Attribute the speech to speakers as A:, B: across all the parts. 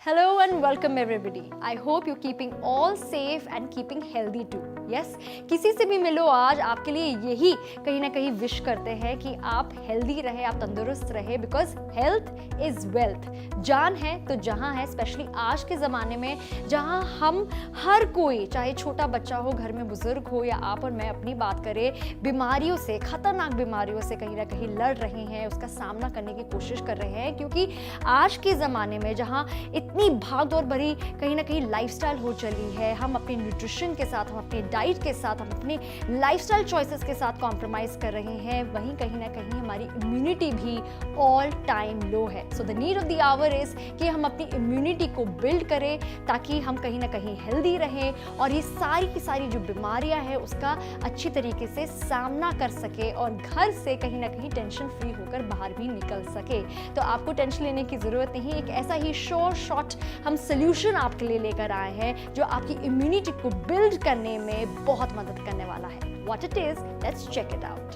A: Hello and welcome everybody. I hope you're keeping all safe and keeping healthy too. Yes, किसी से भी मिलो आज आपके लिए यही कहीं ना कहीं विश करते हैं कि आप हेल्दी रहे, आप तंदुरुस्त रहे, बिकॉज हेल्थ इज वेल्थ. जान है तो जहां है, स्पेशली आज के ज़माने में जहां हम हर कोई, चाहे छोटा बच्चा हो, घर में बुजुर्ग हो या आप और मैं अपनी बात करें, बीमारियों से, खतरनाक बीमारियों से कहीं ना कहीं लड़ रहे हैं, उसका सामना करने की कोशिश कर रहे हैं. क्योंकि आज के ज़माने में जहां इतनी भागदौड़ भरी कहीं ना कहीं लाइफस्टाइल हो चली है, हम अपने न्यूट्रिशन के साथ, हम अपनी डाइट के साथ, हम अपने लाइफस्टाइल चॉइसेस के साथ कॉम्प्रोमाइज कर रहे हैं, वहीं कहीं ना कहीं हमारी इम्यूनिटी भी ऑल टाइम लो है. So the need of the our is कि हम अपनी इम्यूनिटी को बिल्ड करें ताकि हम कहीं ना कहीं हेल्दी रहें और ये सारी की सारी जो बीमारियां हैं उसका अच्छी तरीके से सामना कर सके और घर से कहीं ना कहीं टेंशन फ्री होकर बाहर भी निकल सके. तो आपको टेंशन लेने की ज़रूरत नहीं. एक ऐसा ही शॉर्ट हम सोल्यूशन आपके लिए लेकर आए हैं जो आपकी इम्यूनिटी को बिल्ड करने में बहुत मदद करने वाला है. What it is, let's check it out.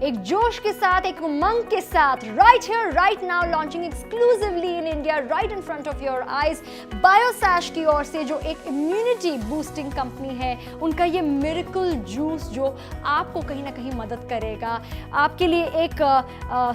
A: एक जोश के साथ, एक उमंग के साथ, right here right now, launching exclusively in India, right in front of your eyes, Biosash की ओर से जो एक इम्यूनिटी बूस्टिंग कंपनी है, उनका ये मिरेकल जूस जो आपको कहीं ना कहीं मदद करेगा, आपके लिए एक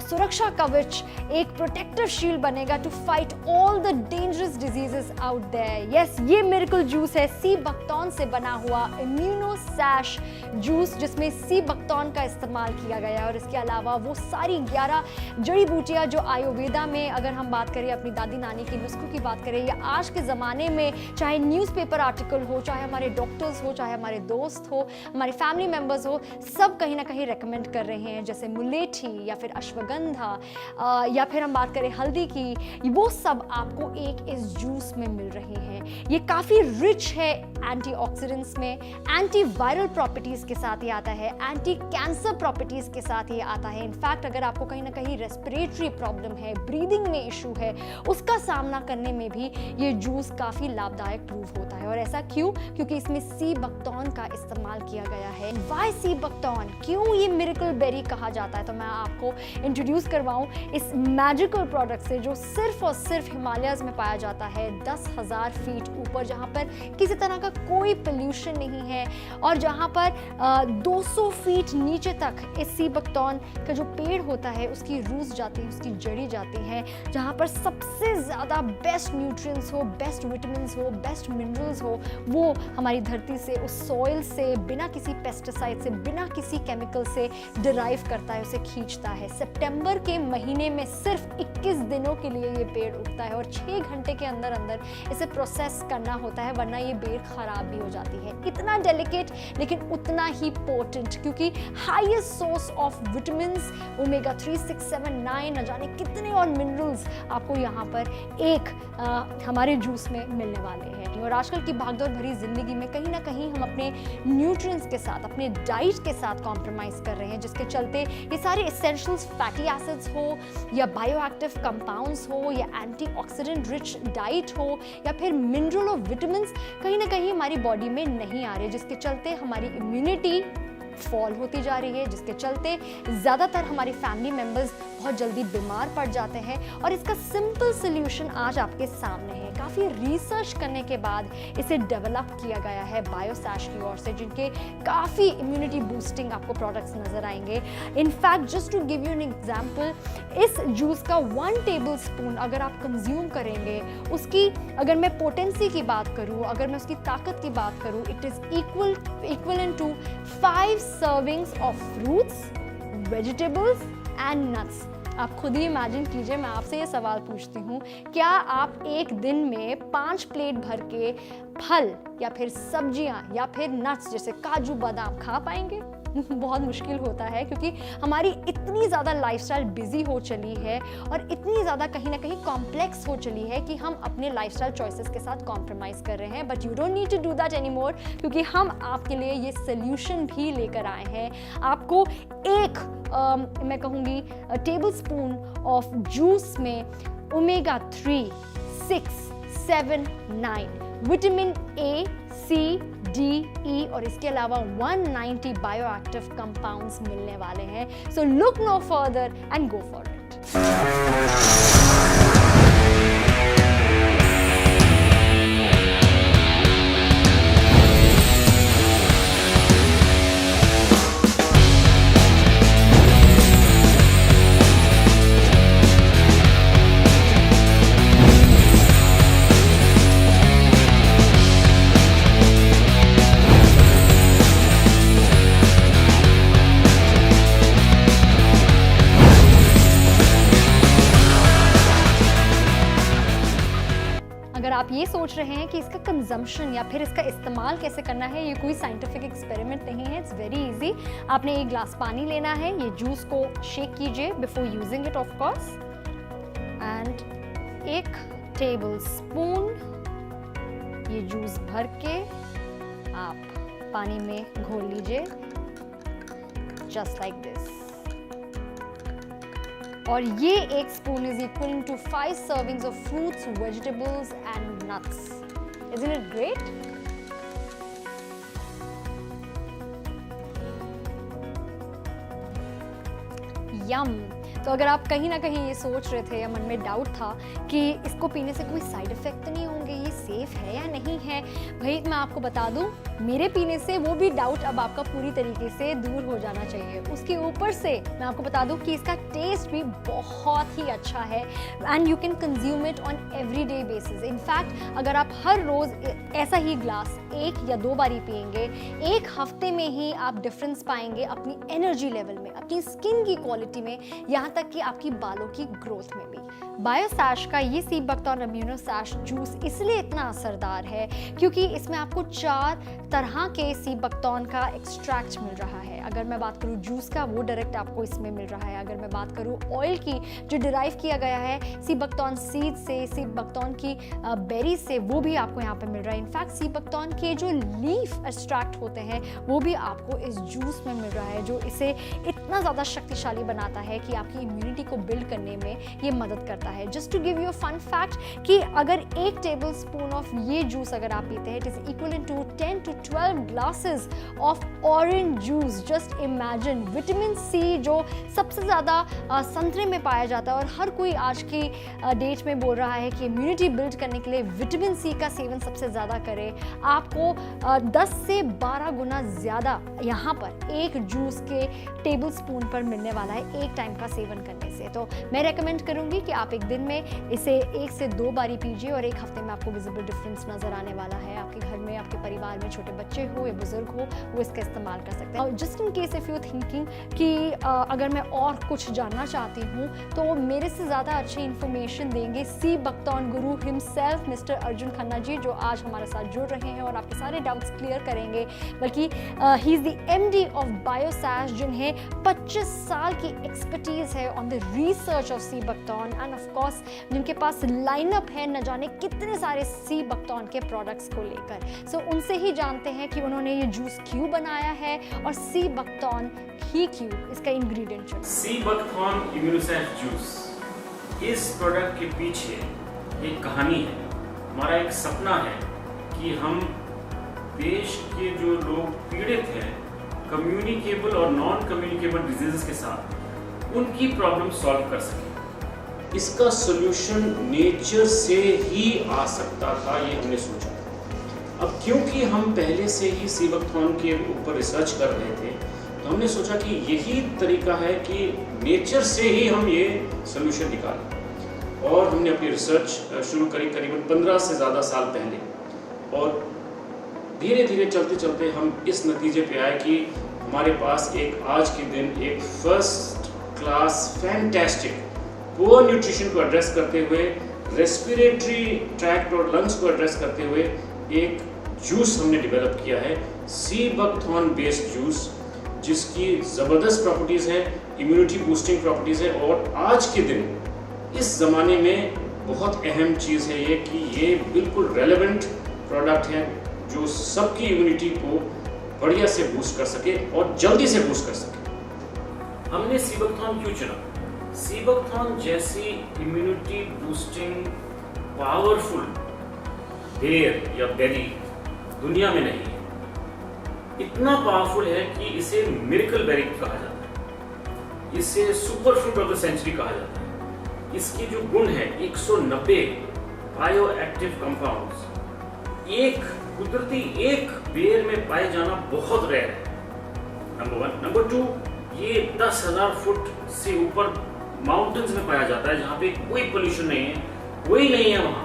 A: सुरक्षा कवच, एक प्रोटेक्टिव शील्ड बनेगा to fight all the dangerous diseases out there. Yes, ये मिरेकल जूस है सी बकथॉर्न से बना हुआ इम्यूनोसैश जूस, जिसमें सी बकथॉर्न का इस्तेमाल किया गया है. और इसके अलावा वो सारी 11 जड़ी बूटियां जो आयुर्वेदा में, अगर हम बात करें अपनी दादी नानी के नुस्खों की बात करें, या आज के ज़माने में चाहे न्यूज़पेपर आर्टिकल हो, चाहे हमारे डॉक्टर्स हो, चाहे हमारे दोस्त हो, हमारे फैमिली मेम्बर्स हो, सब कहीं ना कहीं रेकमेंड कर रहे हैं. जैसे मुलेठी या फिर अश्वगंधा या फिर हम बात करें हल्दी की, वो सब आपको एक इस जूस में मिल रहे हैं. ये काफ़ी रिच है एंटीऑक्सीडेंट्स में, एंटी वायरल प्रॉपर्टीज़ के साथ ये आता है, एंटी कैंसर प्रॉपर्टीज़ के साथ ये आता है. इनफैक्ट अगर आपको कहीं ना कहीं रेस्पिरेटरी प्रॉब्लम है, ब्रीदिंग में इशू है, उसका सामना करने में भी ये जूस काफ़ी लाभदायक प्रूव होता है. और ऐसा क्यों? क्योंकि इसमें सी बकथॉर्न का इस्तेमाल किया गया है. वाई सी बकथॉर्न, क्यों ये मिरेकल बेरी कहा जाता है? तो मैं आपको इंट्रोड्यूस करवाऊँ इस मैजिकल प्रोडक्ट से जो सिर्फ और सिर्फ हिमालयाज में पाया जाता है, 10,000 फीट ऊपर, जहाँ पर किसी तरह का कोई पोल्यूशन नहीं है और जहाँ पर 200 फीट नीचे तक इस सी बकथॉर्न का जो पेड़ होता है उसकी रूट्स जाती हैं, उसकी जड़ी जाती हैं, जहाँ पर सबसे ज़्यादा बेस्ट न्यूट्रिएंट्स हो, बेस्ट विटामिन्स हो, बेस्ट मिनरल्स हो, वो हमारी धरती से, उस सॉइल से, बिना किसी पेस्टिसाइड से, बिना किसी केमिकल से डिराइव करता है, उसे खींचता है. सितंबर के महीने में सिर्फ 21 दिनों के लिए ये पेड़ उगता है और 6 घंटे के अंदर अंदर इसे प्रोसेस करना होता है, वरना ये बेर खराब भी हो जाती है. इतना डेलिकेट लेकिन उतना ही पोटेंट, क्योंकि highest source of vitamins, omega 3, 6, 7, 9, न जाने कितने और मिनरल्स आपको यहाँ पर एक हमारे जूस में मिलने वाले हैं. और आजकल की भागदौड़ भरी जिंदगी में कहीं ना कहीं हम अपने न्यूट्रिएंट्स के साथ, अपने डाइट के साथ कॉम्प्रोमाइज़ कर रहे हैं, जिसके चलते ये सारे एसेंशियल्स फैटी एसिड्स हो या बायोएक्टिव कंपाउंड्स हो या एंटीऑक्सीडेंट रिच डाइट हो या फिर मिनरल और विटामिन्स कहीं ना कहीं हमारी बॉडी में नहीं आ रहे, जिसके चलते हमारी इम्यूनिटी फॉल होती जा रही है, जिसके चलते ज़्यादातर हमारे फैमिली मेम्बर्स बहुत जल्दी बीमार पड़ जाते हैं. और इसका सिंपल सोल्यूशन आज आपके सामने है. काफ़ी रिसर्च करने के बाद इसे डेवलप किया गया है बायोसैश की ओर से, जिनके काफ़ी इम्यूनिटी बूस्टिंग आपको प्रोडक्ट्स नज़र आएंगे. In fact just to give you an example, इस जूस का 1 टेबल स्पून अगर आप कंज्यूम करेंगे, उसकी अगर मैं पोटेंसी की बात करूँ, अगर मैं उसकी ताकत की बात करूँ, it is equivalent to 5 servings of fruits, vegetables and nuts. आप खुद ही इमेजिन कीजिए, मैं आपसे ये सवाल पूछती हूँ, क्या आप एक दिन में 5 प्लेट भर के फल या फिर सब्जियाँ या फिर नट्स जैसे काजू बादाम खा पाएंगे? बहुत मुश्किल होता है, क्योंकि हमारी इतनी ज़्यादा लाइफस्टाइल बिजी हो चली है और इतनी ज़्यादा कहीं ना कहीं कॉम्प्लेक्स हो चली है कि हम अपने लाइफस्टाइल चॉइसेस के साथ कॉम्प्रोमाइज़ कर रहे हैं। But you don't need to do that any more, क्योंकि हम आपके लिए ये सोल्यूशन भी लेकर आए हैं। आपको एक मैं कहूँगी टेबल स्पून ऑफ जूस में omega 3, 6, 7, 9 vitamin A, C, D, E और इसके अलावा 190 बायोएक्टिव कंपाउंड्स मिलने वाले हैं। So look no further and go for it. अगर आप ये सोच रहे हैं कि इसका कंजम्पशन या फिर इसका इस्तेमाल कैसे करना है, ये कोई साइंटिफिक एक्सपेरिमेंट नहीं है। It's very easy. आपने एक ग्लास पानी लेना है, ये जूस को शेक कीजिए before using it of course, and 1 table spoon ये जूस भर के आप पानी में घोल लीजिए, जस्ट लाइक दिस। और ये 1 spoon is equal to 5 servings of fruits, vegetables and nuts. Isn't it great? Yum. तो अगर आप कहीं ना कहीं ये सोच रहे थे या मन में डाउट था कि इसको पीने से कोई साइड इफेक्ट तो नहीं होंगे, ये सेफ है या नहीं है, भाई मैं आपको बता दूं, मेरे पीने से वो भी डाउट अब आपका पूरी तरीके से दूर हो जाना चाहिए। उसके ऊपर से मैं आपको बता दूं कि इसका टेस्ट भी बहुत ही अच्छा है and you can consume it on everyday basis. In fact अगर आप हर रोज ऐसा ही ग्लास 1 या 2 बारी पिएंगे, 1 हफ्ते में ही आप डिफरेंस पाएंगे अपनी एनर्जी लेवल में, अपनी स्किन की क्वालिटी में, यहाँ तक कि आपकी बालों की ग्रोथ में भी। बायोसैश का ये सी बकथॉर्न इम्यूनोसैश जूस इसलिए इतना असरदार है क्योंकि इसमें आपको 4 तरह के सी बकथॉर्न का एक्सट्रैक्ट मिल रहा है। अगर मैं बात करूँ जूस का, वो डायरेक्ट आपको इसमें मिल रहा है। अगर मैं बात करूँ ऑयल की, जो डिराइव किया गया है सी बकथॉर्न सीड से, सी बकथॉर्न की बेरी से, वो भी आपको यहाँ पे मिल रहा है। इनफैक्ट सी बकथॉर्न के जो लीफ एक्सट्रैक्ट होते हैं वो भी आपको इस जूस में मिल रहा है, जो इसे इतना ज़्यादा शक्तिशाली बनाता है कि आपकी इम्यूनिटी को बिल्ड करने में ये मदद करता है। Just to give you fun fact कि अगर 1 टेबल स्पून ऑफ ये जूस अगर आप पीते हैं, it is equal to 10 to 12 glasses of orange juice. Just imagine, vitamin C जो सबसे ज़्यादा संतरे में पाया जाता है और हर कोई आज की डेट में बोल रहा है कि इम्यूनिटी बिल्ड करने के लिए विटामिन सी का सेवन सबसे ज़्यादा करें, आपको 10 से 12 गुना ज़्यादा यहाँ पर एक जूस के टेबल स्पून पर मिलने वाला है 1 टाइम का सेवन करने से। तो मैं रेकमेंड करूँगी कि आप एक दिन में इसे 1 से 2 बारी पीजिए और 1 हफ्ते में आपको विजिबल डिफरेंस नज़र आने वाला है। आपके घर में, आपके परिवार में छोटे बच्चे हो या बुजुर्ग हो, वो इसका इस्तेमाल कर सकते हैं। Just in case if you thinking कि अगर मैं और कुछ जानना चाहती हूँ तो मेरे से ज़्यादा अच्छी इन्फॉर्मेशन देंगे सी बकथॉर्न गुरु हिमसेल्फ मिस्टर अर्जुन खन्ना जी, जो आज हमारे साथ जुड़ रहे हैं और आपके सारे डाउट्स क्लियर करेंगे। बल्कि he is the MD of Biosash, जिन्हें 25 साल की एक्सपर्टीज़ है on the research of sea buckthorn and of course जिनके पास लाइनअप है न जाने कितने सारे सी बकथॉर्न के प्रोडक्ट्स को लेकर। सो उनसे ही जानते हैं कि उन्होंने ये जूस क्यों बनाया है और सी बकथॉर्न ही क्यों, इसका इंग्रेडिएंट जो
B: सी बकथॉर्न इम्यूनोसैश जूस, इस प्रोडक्ट के पीछे एक कहानी है। हमारा एक सपना है कि हम देश के जो लोग पीड़ित हैं कम्युनिकेबल और नॉन कम्युनिकेबल डिजीजेस के साथ, उनकी प्रॉब्लम सॉल्व कर सकें। इसका सॉल्यूशन नेचर से ही आ सकता था, ये हमने सोचा। अब क्योंकि हम पहले से ही सी बकथॉर्न के ऊपर रिसर्च कर रहे थे, तो हमने सोचा कि यही तरीका है कि नेचर से ही हम ये सॉल्यूशन निकालें। और हमने अपनी रिसर्च शुरू करी करीबन 15 से ज़्यादा साल पहले, और धीरे धीरे चलते चलते हम इस नतीजे पे आए कि हमारे पास एक आज के दिन एक first class fantastic poor nutrition को एड्रेस करते हुए, रेस्पिरेटरी ट्रैक्ट और लंग्स को एड्रेस करते हुए एक जूस हमने डेवलप किया है, सी बकथॉर्न बेस्ड जूस, जिसकी ज़बरदस्त प्रॉपर्टीज़ हैं, इम्यूनिटी बूस्टिंग प्रॉपर्टीज़ है। और आज के दिन इस ज़माने में बहुत अहम चीज़ है ये कि ये बिल्कुल रेलेवेंट प्रोडक्ट है जो सबकी इम्यूनिटी को बढ़िया से बूस्ट कर सके और जल्दी से बूस्ट कर सके। हमने सीबकथॉर्न क्यों चुना? सीबकथॉर्न जैसी इम्यूनिटी बूस्टिंग पावरफुल बेर या बेरी दुनिया में नहीं है। इतना पावरफुल है कि इसे मिरेकल बेरी कहा जाता है, इसे super fruit of the century कहा जाता है। इसके जो गुण है 190 बायो एक्टिव कंपाउंड्स एक कुदरती एक बेर में पाए जाना बहुत रेयर है, नंबर 1। नंबर 2, ये 10,000 फुट से ऊपर माउंटेन्स में पाया जाता है जहाँ पे कोई पोल्यूशन नहीं है, कोई नहीं है वहाँ।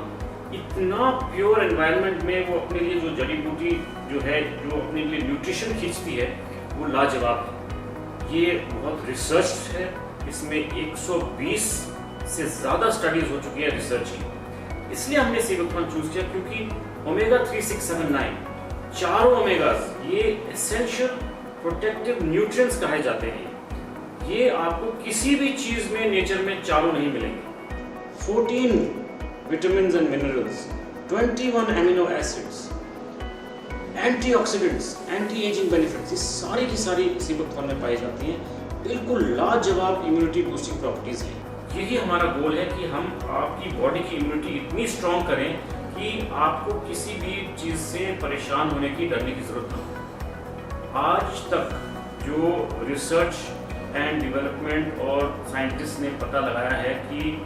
B: इतना प्योर एनवायरनमेंट में वो अपने लिए जो जड़ी बूटी जो है, जो अपने लिए न्यूट्रिशन खींचती है, वो लाजवाब है। ये बहुत रिसर्च है, इसमें 120 से ज़्यादा स्टडीज हो चुकी है रिसर्च की। इसलिए हमने सीबकथॉर्न चूज किया क्योंकि ओमेगा 3, 6, 7, 9 चारों ओमेगाज ये एसेंशियल प्रोटेक्टिव न्यूट्रिएंट्स कहे जाते हैं। ये आपको किसी भी चीज में नेचर में चारों नहीं मिलेंगे। 14 vitamins and minerals, 21 amino acids, antioxidants, anti ageing benefits, ये सारी की सारी सीबकथॉर्न में पाई जाती हैं। बिल्कुल लाजवाब इम्यूनिटी बूस्टिंग प्रॉपर्टीज हैं। यही हमारा गोल है कि हम आपकी बॉडी की इम्यूनिटी इतनी स्ट्रॉन्ग करें कि आपको किसी भी चीज़ से परेशान होने की, डरने की ज़रूरत ना हो। आज तक जो रिसर्च एंड डेवलपमेंट और साइंटिस्ट ने पता लगाया है कि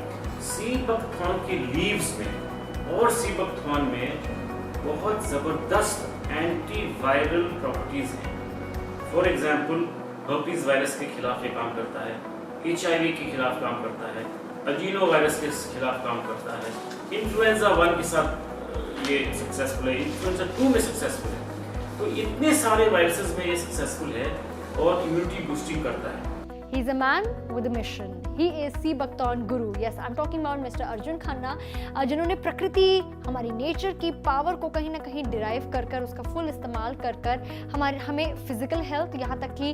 B: सीबकथॉर्न के लीव्स में और सीबकथॉर्न में बहुत ज़बरदस्त एंटीवायरल प्रॉपर्टीज़ हैं। फॉर एग्जांपल, हर्पीज वायरस के खिलाफ ये काम करता है, HIV के खिलाफ काम करता है, अजीनो वायरस के खिलाफ काम करता है, इन्फ्लुएंजा 1 के साथ ये सक्सेसफुल है, इन्फ्लुएंजा 2 में सक्सेसफुल है। तो इतने सारे वायरसेस में ये सक्सेसफुल है और इम्यूनिटी बूस्टिंग करता है।
A: He's a man with a mission. He is sea buckthorn guru. Yes, I'm talking about Mr. Arjun Khanna, जिन्होंने प्रकृति, हमारी नेचर की पावर को कहीं ना कहीं डिराइव कर कर, उसका फुल इस्तेमाल कर कर हमें फिजिकल हेल्थ, यहाँ तक कि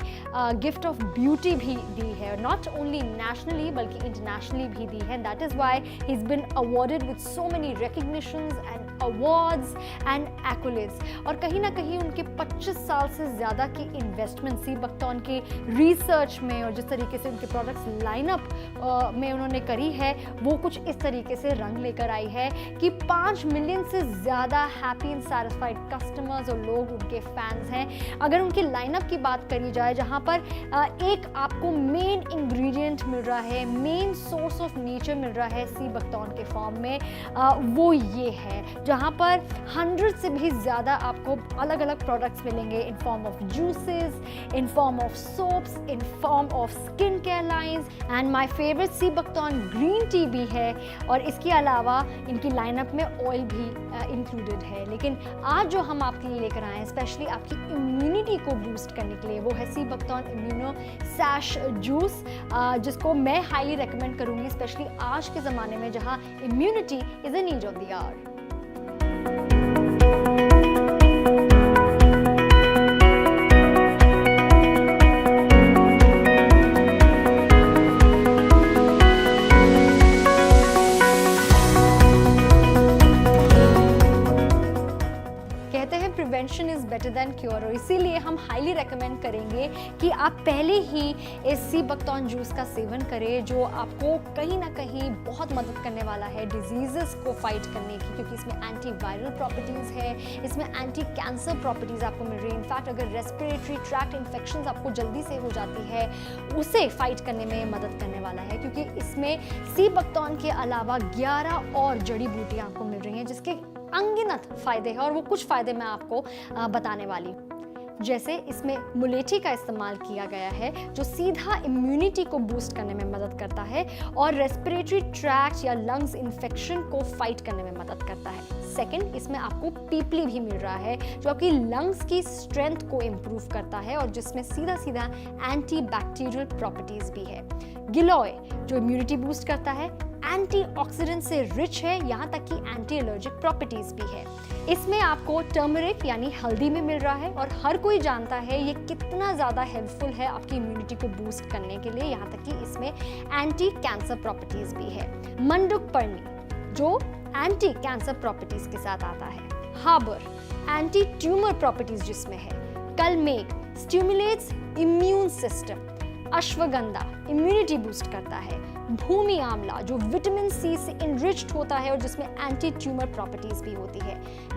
A: गिफ्ट ऑफ ब्यूटी भी दी है। नॉट ओनली नेशनली बल्कि इंटरनेशनली भी दी है। That is why he is been awarded with so many recognitions and awards and accolades. और कहीं ना कहीं उनके 25 साल से ज़्यादा की इन्वेस्टमेंट सीबकथॉर्न के रिसर्च में और जिस तरीके से उनके प्रोडक्ट्स लाइनअप में उन्होंने करी है, वो कुछ इस तरीके से रंग लेकर आई है कि 5 मिलियन से ज़्यादा हैप्पी एंड सैटिस्फाइड कस्टमर्स और लोग उनके फैंस हैं। अगर उनकी लाइनअप की बात करी जाए, जहाँ पर एक आपको मेन इंग्रेडिएंट मिल रहा है, मेन सोर्स ऑफ नेचर मिल रहा है सीबकथॉर्न के फॉर्म में, वो ये है, जहाँ पर 100 से भी ज़्यादा आपको अलग अलग प्रोडक्ट्स मिलेंगे in form of juices, in form of soaps, in form of skin care lines and my favourite sea buckthorn green tea भी है। और इसके अलावा इनकी लाइनअप में ऑयल भी इंक्लूडेड है। लेकिन आज जो हम आपके लिए लेकर आए हैं स्पेशली आपकी इम्यूनिटी को बूस्ट करने के लिए, वो है सीबकथॉर्न इम्यूनो सैश जूस, जिसको मैं हाईली रेकमेंड करूँगी, स्पेशली आज के ज़माने में जहाँ immunity is a need of the hour. Prevention is better than cure, और इसीलिए हम हाईली रेकमेंड करेंगे कि आप पहले ही इस सीबकथॉर्न जूस का सेवन करें, जो आपको कहीं ना कहीं बहुत मदद करने वाला है डिजीज़ेस को फाइट करने की, क्योंकि इसमें एंटीवायरल प्रॉपर्टीज़ है, इसमें एंटी कैंसर प्रॉपर्टीज़ आपको मिल रही है। इनफैक्ट अगर रेस्पिरेटरी ट्रैक्ट इन्फेक्शंस आपको जल्दी से हो जाती है, उसे फाइट करने में मदद करने वाला है, क्योंकि इसमें सीबकथॉर्न के अलावा 11 और जड़ी बूटियाँ आपको मिल रही हैं जिसके अनगिनत फ़ायदे हैं, और वो कुछ फ़ायदे मैं आपको बताने वाली हूँ। जैसे इसमें मुलेठी का इस्तेमाल किया गया है, जो सीधा इम्यूनिटी को बूस्ट करने में मदद करता है और रेस्पिरेटरी ट्रैक्ट या लंग्स इन्फेक्शन को फाइट करने में मदद करता है। सेकंड, इसमें आपको पीपली भी मिल रहा है, जो आपकी लंग्स की स्ट्रेंथ को इम्प्रूव करता है और जिसमें सीधा सीधा एंटी बैक्टीरियल प्रॉपर्टीज़ भी है। गिलोय, जो इम्यूनिटी बूस्ट करता है, एंटीऑक्सीडेंट से रिच है, यहाँ तक कि एंटी एलर्जिक प्रॉपर्टीज भी है। इसमें आपको टर्मरिक यानी हल्दी में मिल रहा है, और हर कोई जानता है ये कितना ज़्यादा हेल्पफुल है आपकी इम्यूनिटी को बूस्ट करने के लिए, यहाँ तक कि इसमें एंटी कैंसर प्रॉपर्टीज भी है। मंडुक पर्णी जो एंटी कैंसर प्रॉपर्टीज के साथ आता है। हार्बर एंटी ट्यूमर प्रॉपर्टीज जिसमें है। Kalmegh stimulates immune system. Ashwagandha immunity boost करता है। भूमि आंवला जो विटामिन सी से इनरिच्ड होता है और जिसमें एंटी ट्यूमर प्रॉपर्टीज भी होती है।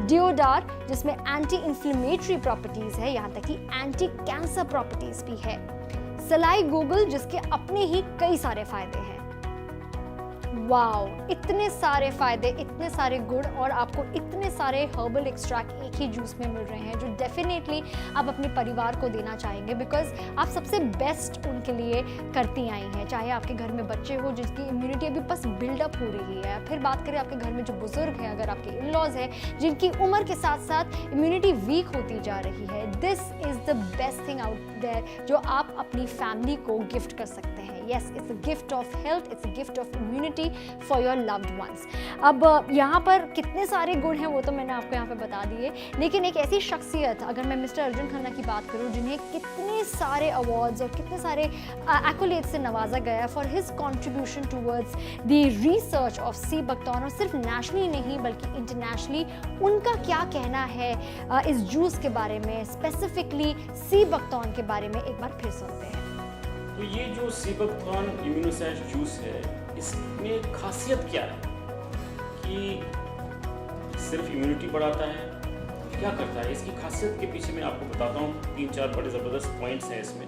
A: डियोडार जिसमें एंटी इंफ्लेमेटरी प्रॉपर्टीज है, यहाँ तक कि एंटी कैंसर प्रॉपर्टीज भी है। सलाई गोगल जिसके अपने ही कई सारे फायदे हैं। वाओ, इतने सारे फायदे, इतने सारे गुण, और आपको इतने सारे हर्बल एक्सट्रैक्ट एक ही जूस में मिल रहे हैं जो डेफिनेटली आप अपने परिवार को देना चाहेंगे, बिकॉज आप सबसे बेस्ट उनके लिए करती आई हैं। चाहे आपके घर में बच्चे हो जिसकी इम्यूनिटी अभी बस बिल्डअप हो रही है, फिर बात करें आपके घर में जो बुजुर्ग हैं, अगर आपके इन-लॉज हैं जिनकी उम्र के साथ साथ इम्यूनिटी वीक होती जा रही है, this is the best thing out there जो आप अपनी फैमिली को गिफ्ट कर सकते हैं। Yes, it's a gift of health, it's a gift of immunity for your loved ones. अब यहाँ पर कितने सारे गुण हैं वो तो मैंने आपको यहाँ पे बता दिए, लेकिन एक ऐसी शख्सियत, अगर मैं मिस्टर अर्जुन खन्ना की बात करूँ जिन्हें कितने सारे अवार्ड्स और कितने सारे एक्कोलेट्स से नवाजा गया है for his contribution towards the research of sea buckthorn, और सिर्फ नेशनली नहीं बल्कि इंटरनेशनली उनका क्या कहना है इस जूस के बारे में, स्पेसिफिकली सी बकथॉर्न के बारे में एक बार फिर सुनते हैं।
B: तो ये जो सी बकथॉर्न इम्यूनोसैश जूस है, इसमें खासियत क्या है कि सिर्फ इम्यूनिटी बढ़ाता है, क्या करता है? इसकी खासियत के पीछे मैं आपको बताता हूँ, 3-4 बड़े ज़बरदस्त पॉइंट्स हैं इसमें।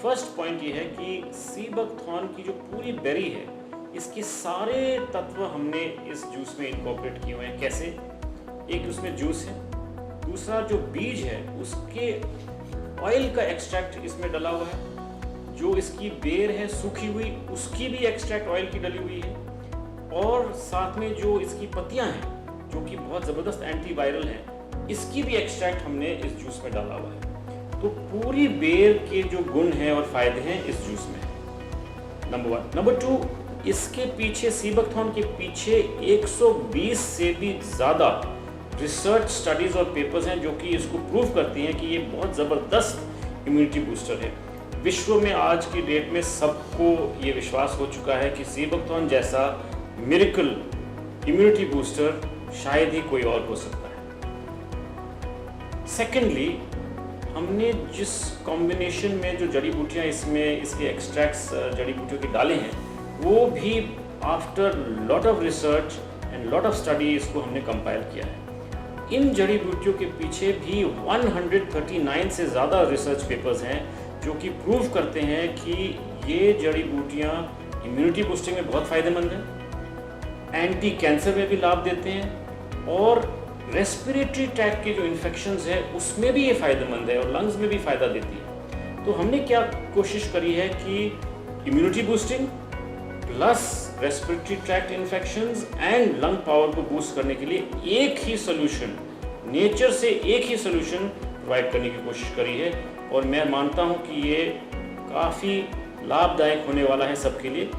B: फर्स्ट पॉइंट ये है कि सी बकथॉर्न की जो पूरी बेरी है, इसके सारे तत्व हमने इस जूस में इनकॉर्पोरेट किए हुए हैं। कैसे? एक उसमें जूस है, दूसरा जो बीज है उसके ऑयल का एक्सट्रैक्ट इसमें डला हुआ है, जो इसकी बेर है सूखी हुई उसकी भी एक्सट्रैक्ट ऑयल की डली हुई है, और साथ में जो इसकी पत्तियां हैं जो कि बहुत ज़बरदस्त एंटीवायरल हैं, इसकी भी एक्सट्रैक्ट हमने इस जूस में डाला हुआ है। तो पूरी बेर के जो गुण हैं और फायदे हैं इस जूस में, नंबर 1। नंबर 2, इसके पीछे सी बकथॉर्न के पीछे 120 से भी ज़्यादा रिसर्च स्टडीज़ और पेपर्स हैं जो कि इसको प्रूव करती हैं कि ये बहुत ज़बरदस्त इम्यूनिटी बूस्टर है। विश्व में आज की डेट में सबको ये विश्वास हो चुका है कि सी बकथॉर्न जैसा मिरेकल इम्यूनिटी बूस्टर शायद ही कोई और हो सकता है। सेकेंडली, हमने जिस कॉम्बिनेशन में जो जड़ी बूटियाँ इसमें इसके एक्सट्रैक्ट्स जड़ी बूटियों के डाले हैं, वो भी after lot of research and lot of study इसको हमने कंपाइल किया है। इन जड़ी बूटियों के पीछे भी 139 से ज़्यादा रिसर्च पेपर्स हैं जो कि प्रूव करते हैं कि ये जड़ी बूटियाँ इम्यूनिटी बूस्टिंग में बहुत फ़ायदेमंद हैं, एंटी कैंसर में भी लाभ देते हैं, और रेस्पिरेटरी ट्रैक्ट के जो इन्फेक्शंस हैं उसमें भी ये फ़ायदेमंद है और लंग्स में भी फ़ायदा देती है। तो हमने क्या कोशिश करी है कि immunity boosting plus respiratory tract infections and lung power को बूस्ट करने के लिए एक ही सोल्यूशन, नेचर से एक ही सोल्यूशन प्रोवाइड करने की कोशिश करी है, और मैं मानता हूं कि ये काफ़ी लाभदायक होने वाला है सबके लिए।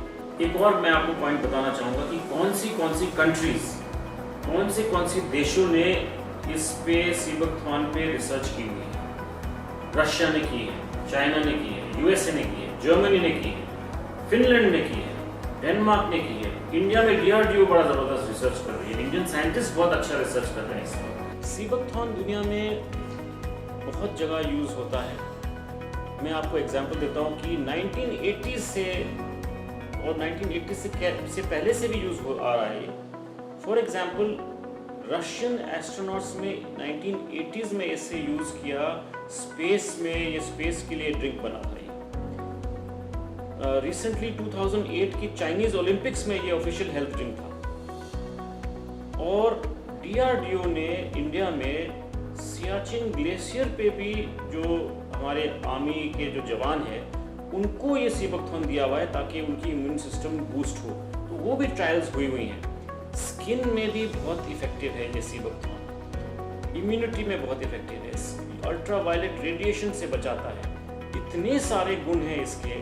B: एक और मैं आपको पॉइंट बताना चाहूँगा कि कौन सी कंट्रीज़, कौन सी देशों ने इस पे सी बकथॉर्न पे रिसर्च की हुई है। रशिया ने की है, चाइना ने की है, यूएसए ने की है, जर्मनी ने की है, फिनलैंड ने की है, डेनमार्क ने की है, इंडिया में DRDO बड़ा ज़बरदस्त रिसर्च कर रही है, इंडियन साइंटिस्ट बहुत अच्छा रिसर्च कर रहे हैं इस पर। सी बकथॉर्न दुनिया में बहुत जगह यूज़ होता है। मैं आपको एग्जांपल देता हूँ कि 1980 से और 1980 से पहले से भी यूज़ हो आ रहा है। फॉर एग्जांपल, रशियन एस्ट्रोनॉट्स में 1980s में इसे यूज़ किया स्पेस में, ये स्पेस के लिए ड्रिंक बना था। रिसेंटली 2008 की चाइनीज़ ओलंपिक्स में ये ऑफिशियल हेल्थ ड्रिंक था, और DRDO ने इंडिया में सियाचिन ग्लेशियर पे भी जो हमारे आर्मी के जो जवान हैं उनको ये सी बकथॉर्न दिया हुआ है ताकि उनकी इम्यून सिस्टम बूस्ट हो, तो वो भी ट्रायल्स हुई हैं। स्किन में भी बहुत इफेक्टिव है ये सी बकथॉर्न, इम्यूनिटी में बहुत इफेक्टिव है, अल्ट्रावायलेट रेडिएशन से बचाता है। इतने सारे गुण हैं इसके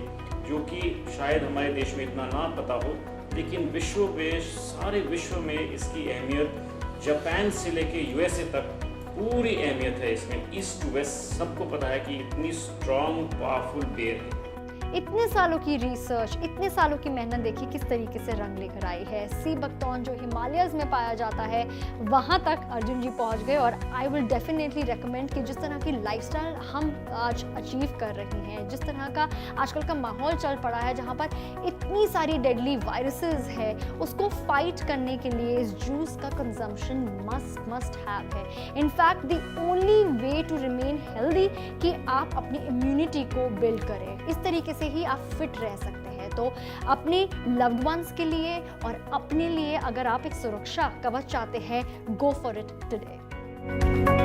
B: जो कि शायद हमारे देश में इतना ना पता हो, लेकिन विश्व में, सारे विश्व में इसकी अहमियत, जापान से लेके यूएसए तक पूरी अहमियत है इसमें। ईस्ट टू वेस्ट सबको पता है कि इतनी स्ट्रॉन्ग पावरफुल बेर है।
A: इतने सालों की रिसर्च, इतने सालों की मेहनत देखी किस तरीके से रंग लेकर आई है। सी बकथॉर्न जो हिमालयस में पाया जाता है, वहाँ तक अर्जुन जी पहुँच गए। और आई विल डेफिनेटली रिकमेंड कि जिस तरह की लाइफस्टाइल हम आज अचीव कर रहे हैं, जिस तरह का आजकल का माहौल चल पड़ा है जहाँ पर इतनी सारी डेडली वायरसेस है, उसको फाइट करने के लिए इस जूस का कंजम्पशन मस्ट हैव है। In fact the only way to remain healthy कि आप अपनी इम्यूनिटी को बिल्ड करें। इस तरीके से ही आप फिट रह सकते हैं। तो अपने लव्ड वंस के लिए और अपने लिए अगर आप एक सुरक्षा कवच चाहते हैं, गो फॉर इट टुडे।